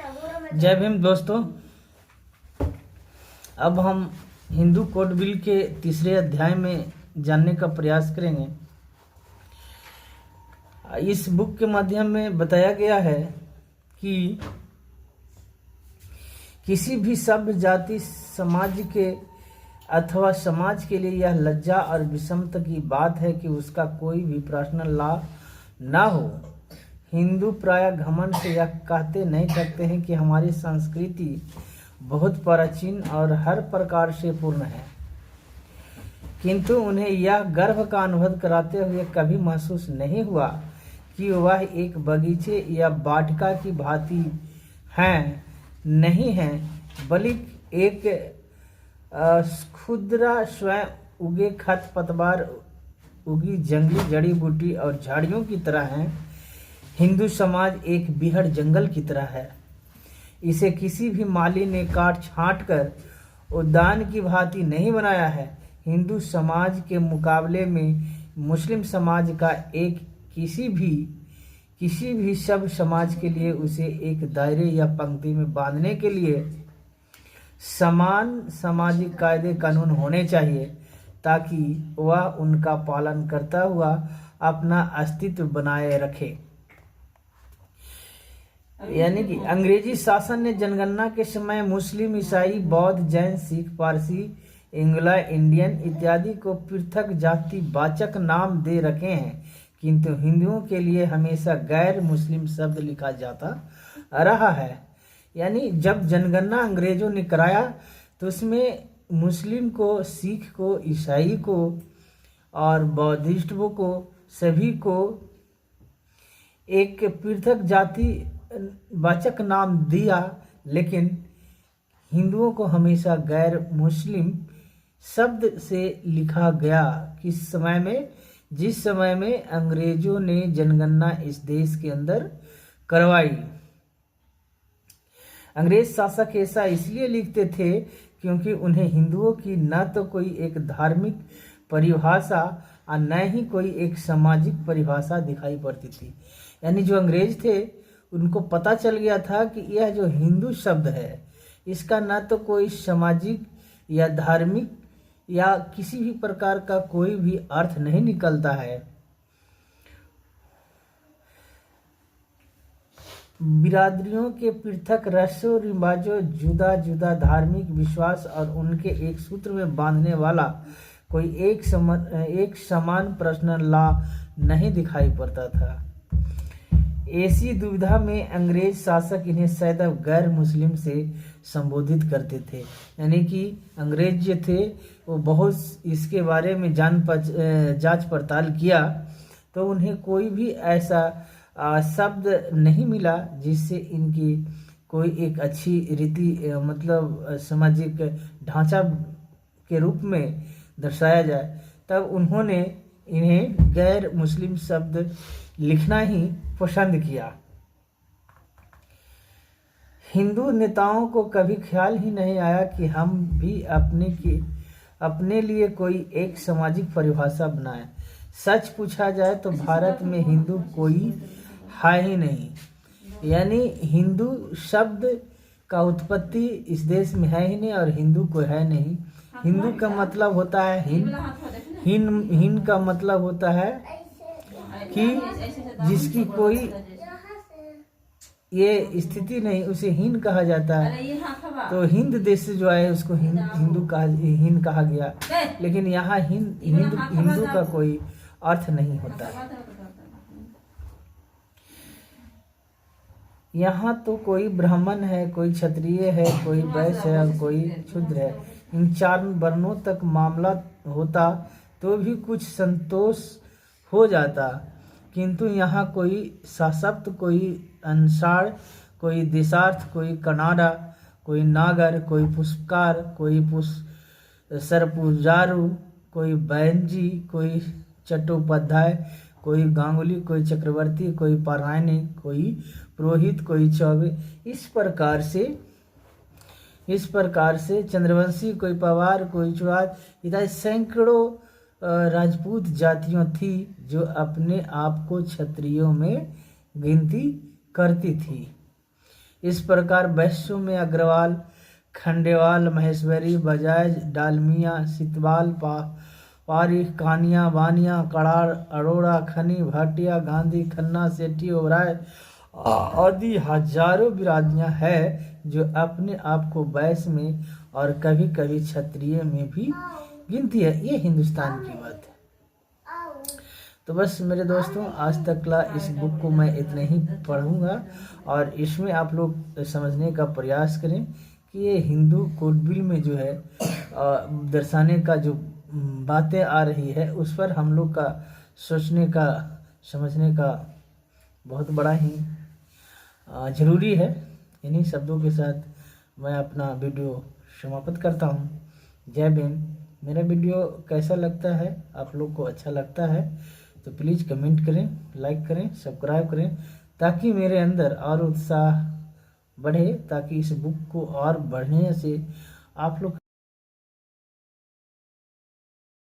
जय भीम दोस्तों। अब हम हिंदू कोड बिल के तीसरे अध्याय में जानने का प्रयास करेंगे। इस बुक के माध्यम में बताया गया है कि किसी भी सभ्य जाति समाज के अथवा समाज के लिए यह लज्जा और विषमता की बात है कि उसका कोई भी पर्सनल लॉ ना हो। हिंदू प्राय घमंड से यह कहते नहीं सकते हैं कि हमारी संस्कृति बहुत प्राचीन और हर प्रकार से पूर्ण है, किंतु उन्हें यह गर्व का अनुभव कराते हुए कभी महसूस नहीं हुआ कि वह एक बगीचे या वाटिका की भांति हैं नहीं हैं, बल्कि एक खुदरा स्वयं उगे खरपतवार, उगी जंगली जड़ी बूटी और झाड़ियों की तरह हैं। हिंदू समाज एक बीहड़ जंगल की तरह है। इसे किसी भी माली ने काट छांट कर उद्यान की भांति नहीं बनाया है। हिंदू समाज के मुकाबले में मुस्लिम समाज का एक किसी भी सब समाज के लिए उसे एक दायरे या पंक्ति में बांधने के लिए समान सामाजिक कायदे कानून होने चाहिए, ताकि वह उनका पालन करता हुआ अपना अस्तित्व बनाए रखे। यानी कि अंग्रेजी शासन ने जनगणना के समय मुस्लिम, ईसाई, बौद्ध, जैन, सिख, पारसी, इंग्ला, इंडियन इत्यादि को पृथक जातिवाचक नाम दे रखे हैं, किंतु हिंदुओं के लिए हमेशा गैर मुस्लिम शब्द लिखा जाता रहा है। यानी जब जनगणना अंग्रेजों ने कराया तो उसमें मुस्लिम को, सिख को, ईसाई को और बौद्धिस्टों को सभी को एक पृथक जाति वाचक नाम दिया, लेकिन हिंदुओं को हमेशा गैर मुस्लिम शब्द से लिखा गया। जिस समय में अंग्रेजों ने जनगणना इस देश के अंदर करवाई। अंग्रेज शासक ऐसा इसलिए लिखते थे क्योंकि उन्हें हिंदुओं की न तो कोई एक धार्मिक परिभाषा और न ही कोई एक सामाजिक परिभाषा दिखाई पड़ती थी। यानी जो अंग्रेज थे उनको पता चल गया था कि यह जो हिंदू शब्द है इसका न तो कोई सामाजिक या धार्मिक या किसी भी प्रकार का कोई भी अर्थ नहीं निकलता है। बिरादरियों के पृथक रस्मों रिवाजों, जुदा जुदा धार्मिक विश्वास और उनके एक सूत्र में बांधने वाला कोई एक समान पर्सनल लॉ नहीं दिखाई पड़ता था। ऐसी दुविधा में अंग्रेज शासक इन्हें सदैव गैर मुस्लिम से संबोधित करते थे। यानी कि अंग्रेज जो थे वो बहुत इसके बारे में जांच पड़ताल किया तो उन्हें कोई भी ऐसा शब्द नहीं मिला जिससे इनकी कोई एक अच्छी रीति मतलब सामाजिक ढांचा के रूप में दर्शाया जाए। तब उन्होंने इन्हें गैर मुस्लिम शब्द लिखना ही पसंद किया। हिंदू नेताओं को कभी ख्याल ही नहीं आया कि हम भी अपने लिए कोई एक सामाजिक परिभाषा बनाएं। सच पूछा जाए तो भारत में हिंदू कोई है ही नहीं। यानी हिंदू शब्द का उत्पत्ति इस देश में है ही नहीं और हिंदू कोई है नहीं। हिंदू का मतलब होता है हिन का मतलब होता है कि जिसकी कोई ये स्थिति नहीं, उसे हिंद कहा जाता है। तो हिंद देश जो है उसको हिंदू कहा गया, लेकिन यहाँ हिंदू का कोई अर्थ नहीं होता। यहाँ तो कोई ब्राह्मण है, कोई क्षत्रिय है, कोई वैश्य है और कोई शूद्र है। इन चार वर्णों तक मामला होता तो भी कुछ संतोष हो जाता, किंतु यहाँ कोई सशक्त, कोई अंसार, कोई देशार्थ, कोई कनाडा, कोई नागर, कोई पुष्पकार, कोई सरपुजारू, कोई बैनजी, कोई चट्टोपाध्याय, कोई गांगुली, कोई चक्रवर्ती, कोई पारायणी, कोई पुरोहित, कोई चौबे, इस प्रकार से चंद्रवंशी, कोई पवार, कोई चुहार इत्यादि सैकड़ों राजपूत जातियां थी जो अपने आप को क्षत्रियों में गिनती करती थी। इस प्रकार वैश्यों में अग्रवाल, खंडेवाल, महेश्वरी, बजाज, डालमिया, सितवाल, पारीख, कानिया, बानिया, कड़ार, अरोड़ा, खनी, भाटिया, गांधी, खन्ना, सेठी, ओबराय आदि हजारों बिरादरियां हैं जो अपने आप को वैश्य में और कभी कभी क्षत्रिय में भी गिनती है। ये हिंदुस्तान की बात है। तो बस मेरे दोस्तों, आज तक इस बुक को मैं इतने ही पढ़ूंगा और इसमें आप लोग समझने का प्रयास करें कि ये हिंदू कोडबिल में जो है दर्शाने का जो बातें आ रही है उस पर हम लोग का सोचने का, समझने का बहुत बड़ा ही ज़रूरी है। इन्हीं शब्दों के साथ मैं अपना वीडियो समाप्त करता हूँ। जय भीम। मेरा वीडियो कैसा लगता है, आप लोग को अच्छा लगता है तो प्लीज़ कमेंट करें, लाइक करें, सब्सक्राइब करें, ताकि मेरे अंदर और उत्साह बढ़े, ताकि इस बुक को और बढ़ने से आप लोग